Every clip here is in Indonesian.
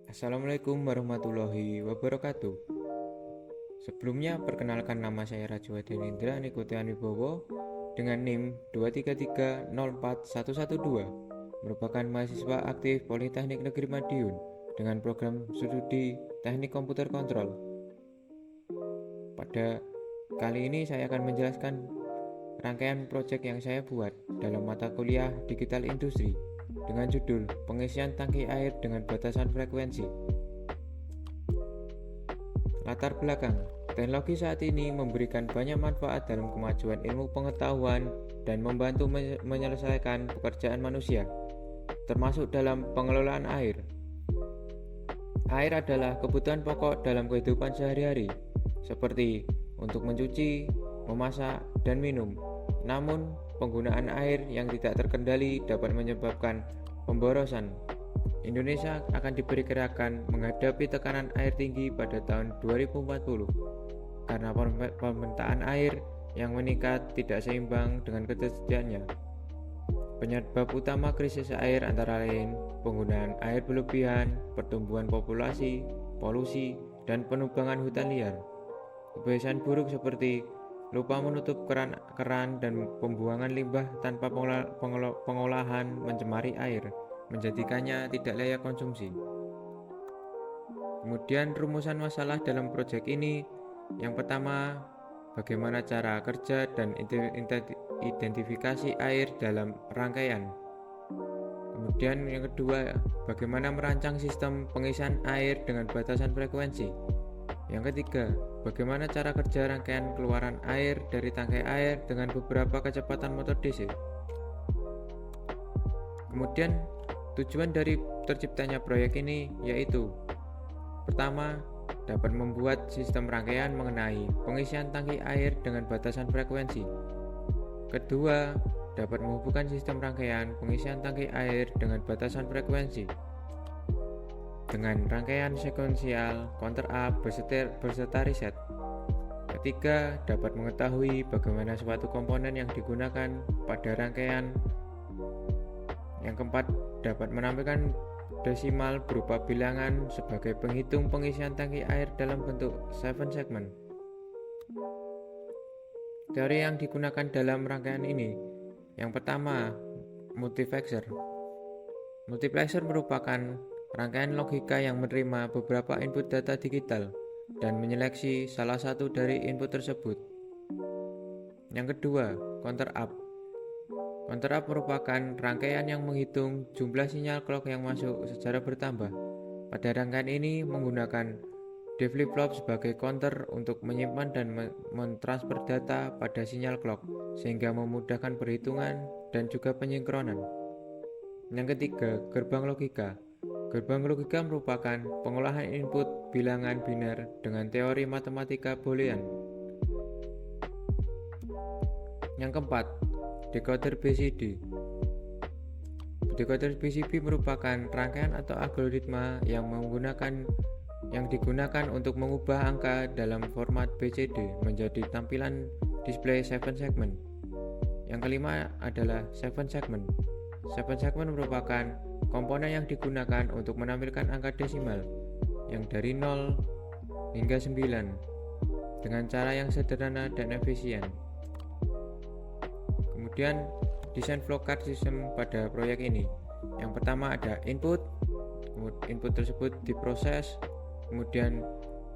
Assalamualaikum warahmatullahi wabarakatuh. Sebelumnya perkenalkan, nama saya Rajwa Denindra Nikotian Wibowo dengan NIM 233041112, merupakan mahasiswa aktif Politeknik Negeri Madiun dengan program studi Teknik Komputer Kontrol. Pada kali ini saya akan menjelaskan rangkaian proyek yang saya buat dalam mata kuliah Digital Industri dengan judul Pengisian Tangki Air dengan Batasan Frekuensi. Latar belakang, teknologi saat ini memberikan banyak manfaat dalam kemajuan ilmu pengetahuan dan membantu menyelesaikan pekerjaan manusia, termasuk dalam pengelolaan air. Air adalah kebutuhan pokok dalam kehidupan sehari-hari, seperti untuk mencuci, memasak, dan minum. Namun, penggunaan air yang tidak terkendali dapat menyebabkan pemborosan. Indonesia akan diperkirakan menghadapi tekanan air tinggi pada tahun 2040 karena permintaan air yang meningkat tidak seimbang dengan ketersediaannya. Penyebab utama krisis air antara lain penggunaan air berlebihan, pertumbuhan populasi, polusi, dan penebangan hutan liar. Kebiasaan buruk seperti lupa menutup keran dan pembuangan limbah tanpa pengolahan mencemari air, menjadikannya tidak layak konsumsi. Kemudian rumusan masalah dalam proyek ini, yang pertama, bagaimana cara kerja dan identifikasi air dalam rangkaian. Kemudian yang kedua, bagaimana merancang sistem pengisian air dengan batasan frekuensi. Yang ketiga, bagaimana cara kerja rangkaian keluaran air dari tangkai air dengan beberapa kecepatan motor DC. Kemudian, tujuan dari terciptanya proyek ini yaitu: pertama, dapat membuat sistem rangkaian mengenai pengisian tangki air dengan batasan frekuensi. Kedua, dapat menghubungkan sistem rangkaian pengisian tangki air dengan batasan frekuensi dengan rangkaian sekuensial counter up beserta riset. Ketiga, dapat mengetahui bagaimana suatu komponen yang digunakan pada rangkaian. Yang keempat, dapat menampilkan desimal berupa bilangan sebagai penghitung pengisian tangki air dalam bentuk 7 segment. Teori yang digunakan dalam rangkaian ini, yang pertama, multiplexer. Multiplexer merupakan rangkaian logika yang menerima beberapa input data digital dan menyeleksi salah satu dari input tersebut. Yang kedua, counter up. Counter up merupakan rangkaian yang menghitung jumlah sinyal clock yang masuk secara bertambah. Pada rangkaian ini menggunakan D flip-flop sebagai counter untuk menyimpan dan mentransfer data pada sinyal clock, sehingga memudahkan perhitungan dan juga penyinkronan. Yang ketiga, gerbang logika. Gerbang logika merupakan pengolahan input bilangan biner dengan teori matematika boolean. Yang keempat, decoder BCD. Decoder BCD merupakan rangkaian atau algoritma yang digunakan untuk mengubah angka dalam format BCD menjadi tampilan display 7 segment. Yang kelima adalah 7 segment. 7 segment merupakan komponen yang digunakan untuk menampilkan angka desimal yang dari 0 hingga 9 dengan cara yang sederhana dan efisien. Kemudian desain flowcard system pada proyek ini. Yang pertama ada input tersebut diproses, kemudian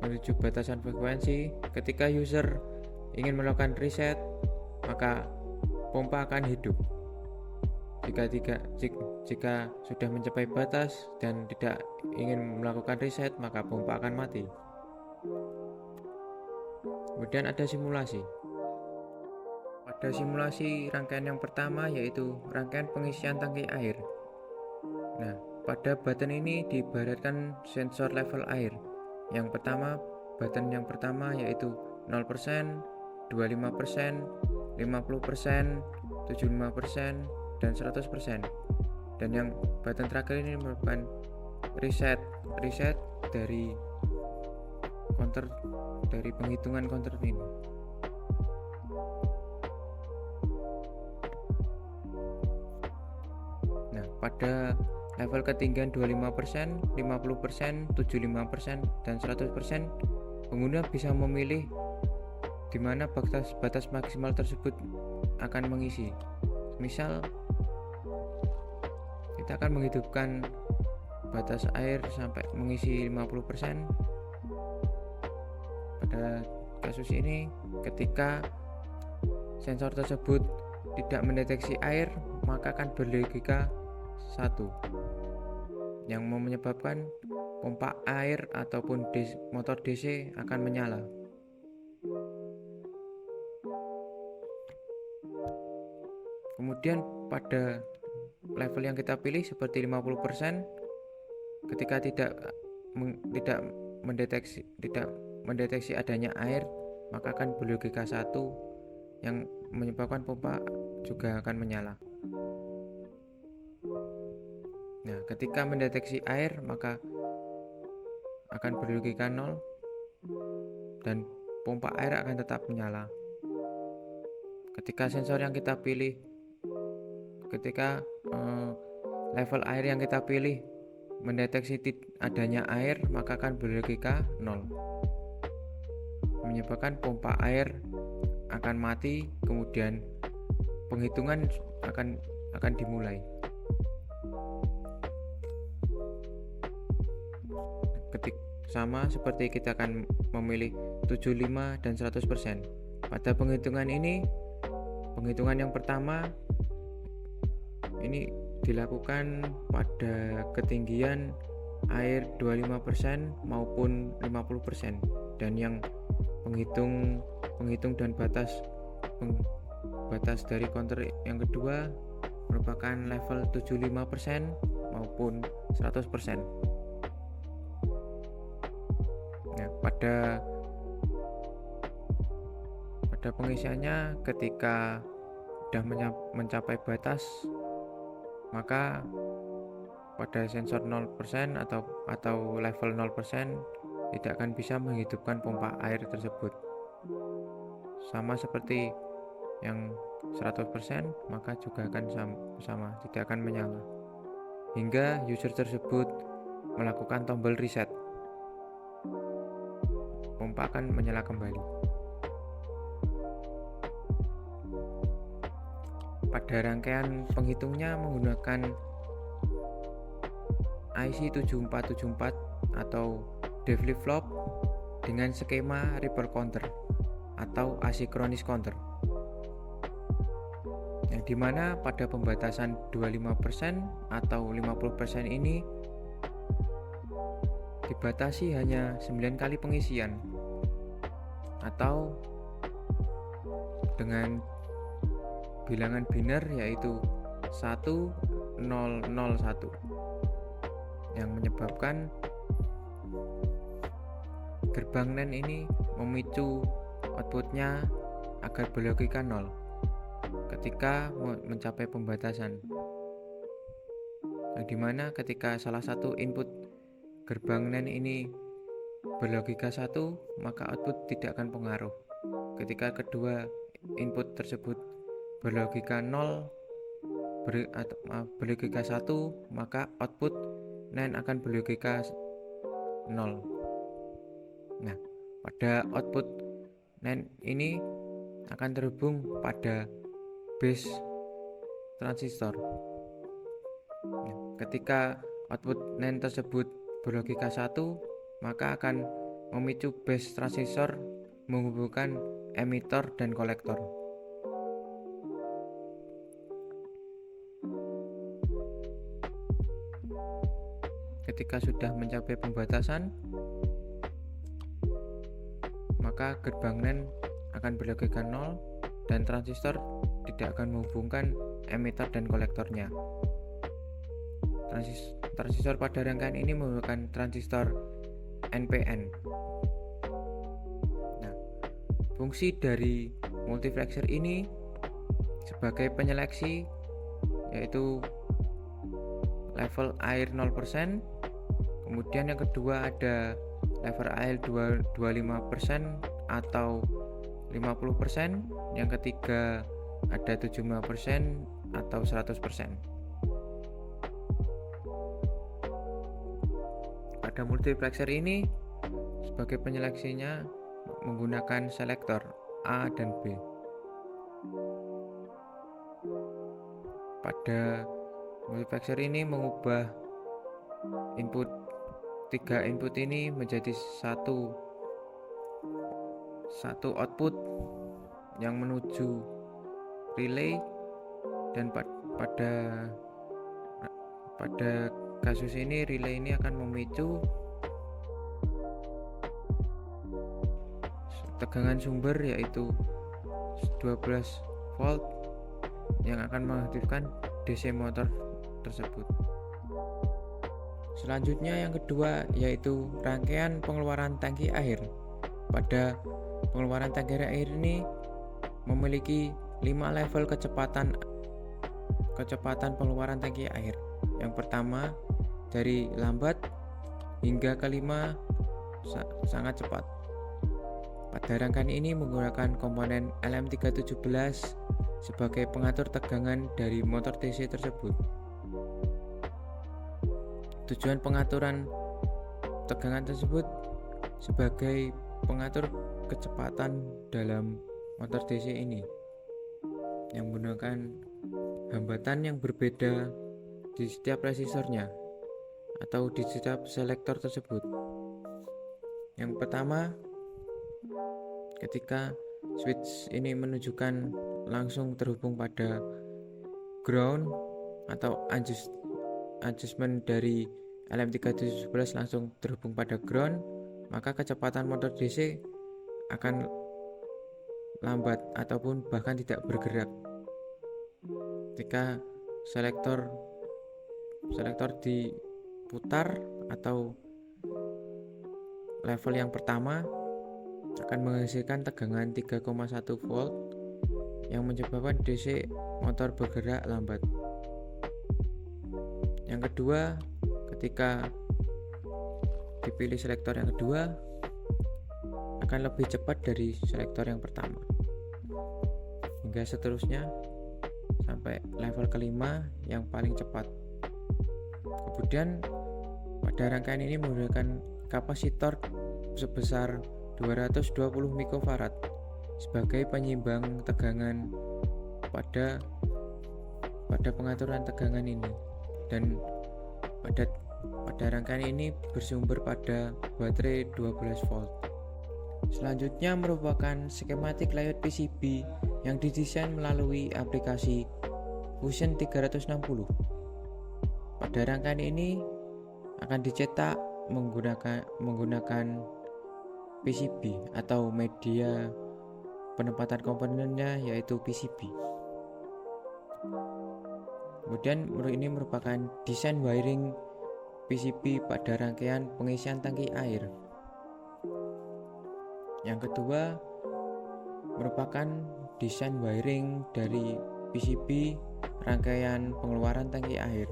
menuju batasan frekuensi. Ketika user ingin melakukan reset, maka pompa akan hidup. Jika sudah mencapai batas dan tidak ingin melakukan reset, maka pompa akan mati. Kemudian ada simulasi. Pada simulasi rangkaian yang pertama yaitu rangkaian pengisian tangki air. Nah, pada button ini diibaratkan sensor level air. Button yang pertama yaitu 0%, 25%, 50%, 75%, dan 100%. Dan yang button terakhir ini merupakan reset dari penghitungan counter ini. Nah, pada level ketinggian 25%, 50%, 75%, dan 100%, pengguna bisa memilih di mana batas maksimal tersebut akan mengisi. Misal kita akan menghidupkan batas air sampai mengisi 50%. Pada kasus ini, ketika sensor tersebut tidak mendeteksi air, maka akan berlogika 1, yang menyebabkan pompa air ataupun motor DC akan menyala. Kemudian pada level yang kita pilih seperti 50%, ketika tidak mendeteksi adanya air, maka akan berlogika 1 yang menyebabkan pompa juga akan menyala. Nah, ketika mendeteksi air, maka akan berlogika 0 dan pompa air akan tetap menyala. Ketika sensor yang kita pilih, ketika level air yang kita pilih mendeteksi adanya air, maka akan berlogika 0, menyebabkan pompa air akan mati, kemudian penghitungan akan dimulai. Sama seperti kita akan memilih 75 dan 100%. Pada penghitungan ini, penghitungan yang pertama ini dilakukan pada ketinggian air 25% maupun 50%, dan yang penghitung dan batas dari counter yang kedua merupakan level 75% maupun 100%. Nah, pada pengisiannya, ketika sudah mencapai batas, maka pada sensor 0% atau level 0% tidak akan bisa menghidupkan pompa air tersebut. Sama seperti yang 100%, maka juga akan sama, tidak akan menyala hingga user tersebut melakukan tombol reset. Pompa akan menyala kembali. Pada rangkaian penghitungnya menggunakan IC 7474 atau D flip-flop dengan skema ripple counter atau asynchronous counter, yang dimana pada pembatasan 25% atau 50% ini dibatasi hanya 9 kali pengisian atau dengan bilangan biner yaitu 1001, yang menyebabkan gerbang NAND ini memicu outputnya agar berlogika 0 ketika mencapai pembatasan, yang dimana ketika salah satu input gerbang NAND ini berlogika 1, maka output tidak akan pengaruh. Ketika kedua input tersebut berlogika 0 berlogika 1, maka output NAND akan berlogika 0. Nah, pada output NAND ini akan terhubung pada base transistor. Nah, ketika output NAND tersebut berlogika 1, maka akan memicu base transistor menghubungkan emitter dan kolektor. Ketika sudah mencapai pembatasan, maka gerbang NAND akan berlogika 0 dan transistor tidak akan menghubungkan emitter dan kolektornya. Transistor pada rangkaian ini menggunakan transistor NPN. Nah, fungsi dari multiplexer ini sebagai penyeleksi yaitu level air 0%, kemudian yang kedua ada level air 25% atau 50%, yang ketiga ada 75% atau 100%. Pada multiplexer ini sebagai penyeleksinya menggunakan selektor A dan B. Pada multiplexer ini mengubah tiga input ini menjadi satu output yang menuju relay, dan pada kasus ini relay ini akan memicu tegangan sumber yaitu 12 volt yang akan mengaktifkan DC motor tersebut. Selanjutnya yang kedua yaitu rangkaian pengeluaran tangki air. Pada pengeluaran tangki air ini memiliki 5 level kecepatan pengeluaran tangki air. Yang pertama dari lambat hingga kelima sangat cepat. Pada rangkaian ini menggunakan komponen LM317 sebagai pengatur tegangan dari motor DC tersebut. Tujuan pengaturan tegangan tersebut sebagai pengatur kecepatan dalam motor DC ini yang menggunakan hambatan yang berbeda di setiap resisornya atau di setiap selektor tersebut. Yang pertama, ketika switch ini menunjukkan langsung terhubung pada ground atau adjustment dari LM317 langsung terhubung pada ground, maka kecepatan motor DC akan lambat ataupun bahkan tidak bergerak. Ketika selektor diputar atau level yang pertama akan menghasilkan tegangan 3,1 volt yang menyebabkan DC motor bergerak lambat. Yang kedua, ketika dipilih selektor yang kedua akan lebih cepat dari selektor yang pertama, hingga seterusnya sampai level kelima yang paling cepat. Kemudian pada rangkaian ini menggunakan kapasitor sebesar 220 mikrofarad sebagai penyeimbang tegangan pada pengaturan tegangan ini, dan pada rangkaian ini bersumber pada baterai 12 volt. Selanjutnya merupakan skematik layout PCB yang didesain melalui aplikasi Fusion 360. Pada rangkaian ini akan dicetak menggunakan PCB atau media penempatan komponennya yaitu PCB. Kemudian ini merupakan desain wiring PCB pada rangkaian pengisian tangki air. Yang kedua merupakan desain wiring dari PCB rangkaian pengeluaran tangki air.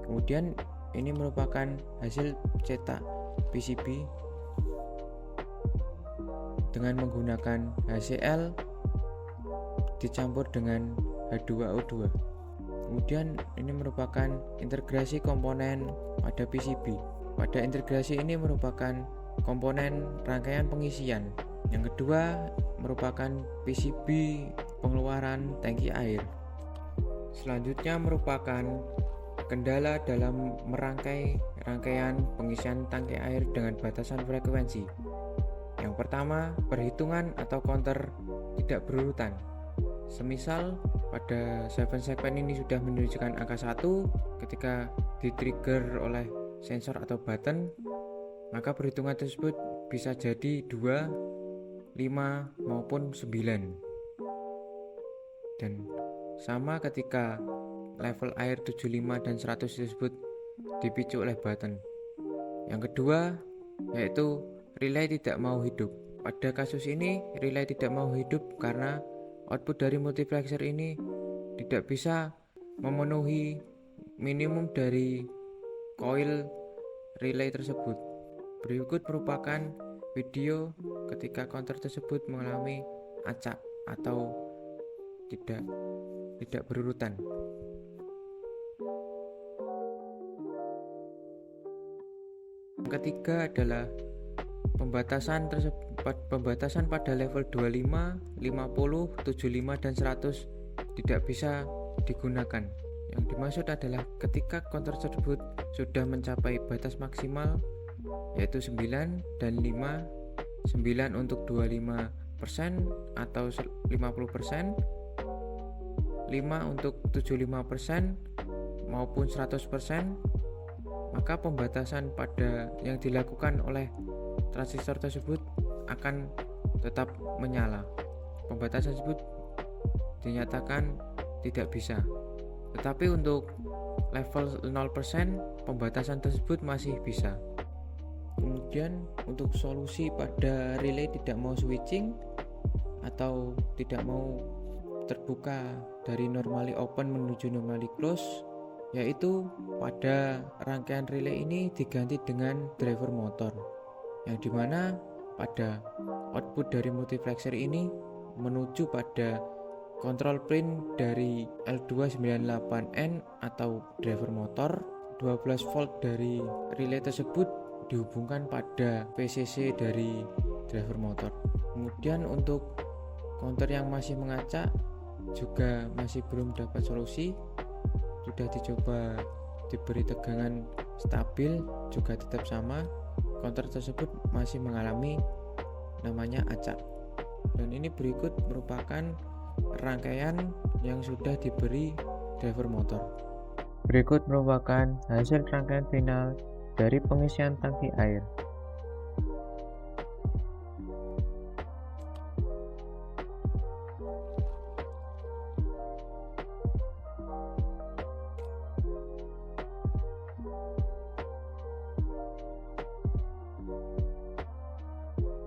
Kemudian ini merupakan hasil cetak PCB dengan menggunakan HCl dicampur dengan H2O2. Kemudian ini merupakan integrasi komponen pada PCB. Pada integrasi ini merupakan komponen rangkaian pengisian. Yang kedua merupakan PCB pengeluaran tangki air. Selanjutnya merupakan kendala dalam merangkai rangkaian pengisian tangki air dengan batasan frekuensi. Yang pertama, perhitungan atau counter tidak berurutan. Semisal pada 7 segmen ini sudah menunjukkan angka 1, ketika di-trigger oleh sensor atau button, maka perhitungan tersebut bisa jadi 2, 5 maupun 9. Dan sama ketika level air 75 dan 100 tersebut dipicu oleh button. Yang kedua yaitu relay tidak mau hidup. Pada kasus ini relay tidak mau hidup karena output dari multiplexer ini tidak bisa memenuhi minimum dari coil relay tersebut. Berikut merupakan video ketika counter tersebut mengalami acak atau tidak berurutan. Yang ketiga adalah pembatasan pada level 25, 50, 75 dan 100 tidak bisa digunakan. Yang dimaksud adalah ketika konter tersebut sudah mencapai batas maksimal yaitu 9 dan 5, 9 untuk 25% atau 50%, 5 untuk 75% maupun 100%, maka pembatasan pada yang dilakukan oleh transistor tersebut akan tetap menyala. Pembatasan tersebut dinyatakan tidak bisa. Tetapi untuk level 0%, pembatasan tersebut masih bisa. Kemudian untuk solusi pada relay tidak mau switching atau tidak mau terbuka dari normally open menuju normally close, yaitu pada rangkaian relay ini diganti dengan driver motor, yang dimana pada output dari multiplexer ini menuju pada control pin dari L298N atau driver motor. 12 volt dari relay tersebut dihubungkan pada VCC dari driver motor. Kemudian untuk counter yang masih mengacak juga masih belum dapat solusi, sudah dicoba diberi tegangan stabil juga tetap sama, counter tersebut masih mengalami namanya acak. Dan ini berikut merupakan rangkaian yang sudah diberi driver motor. Berikut merupakan hasil rangkaian final dari pengisian tangki air.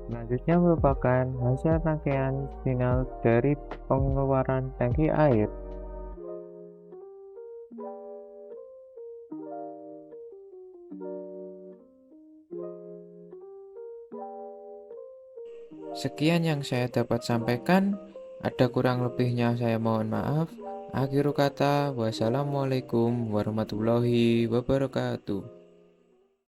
Selanjutnya merupakan hasil rangkaian final dari pengeluaran tangki air. Sekian yang saya dapat sampaikan. Ada kurang lebihnya saya mohon maaf. Akhiru kata, wassalamualaikum warahmatullahi wabarakatuh.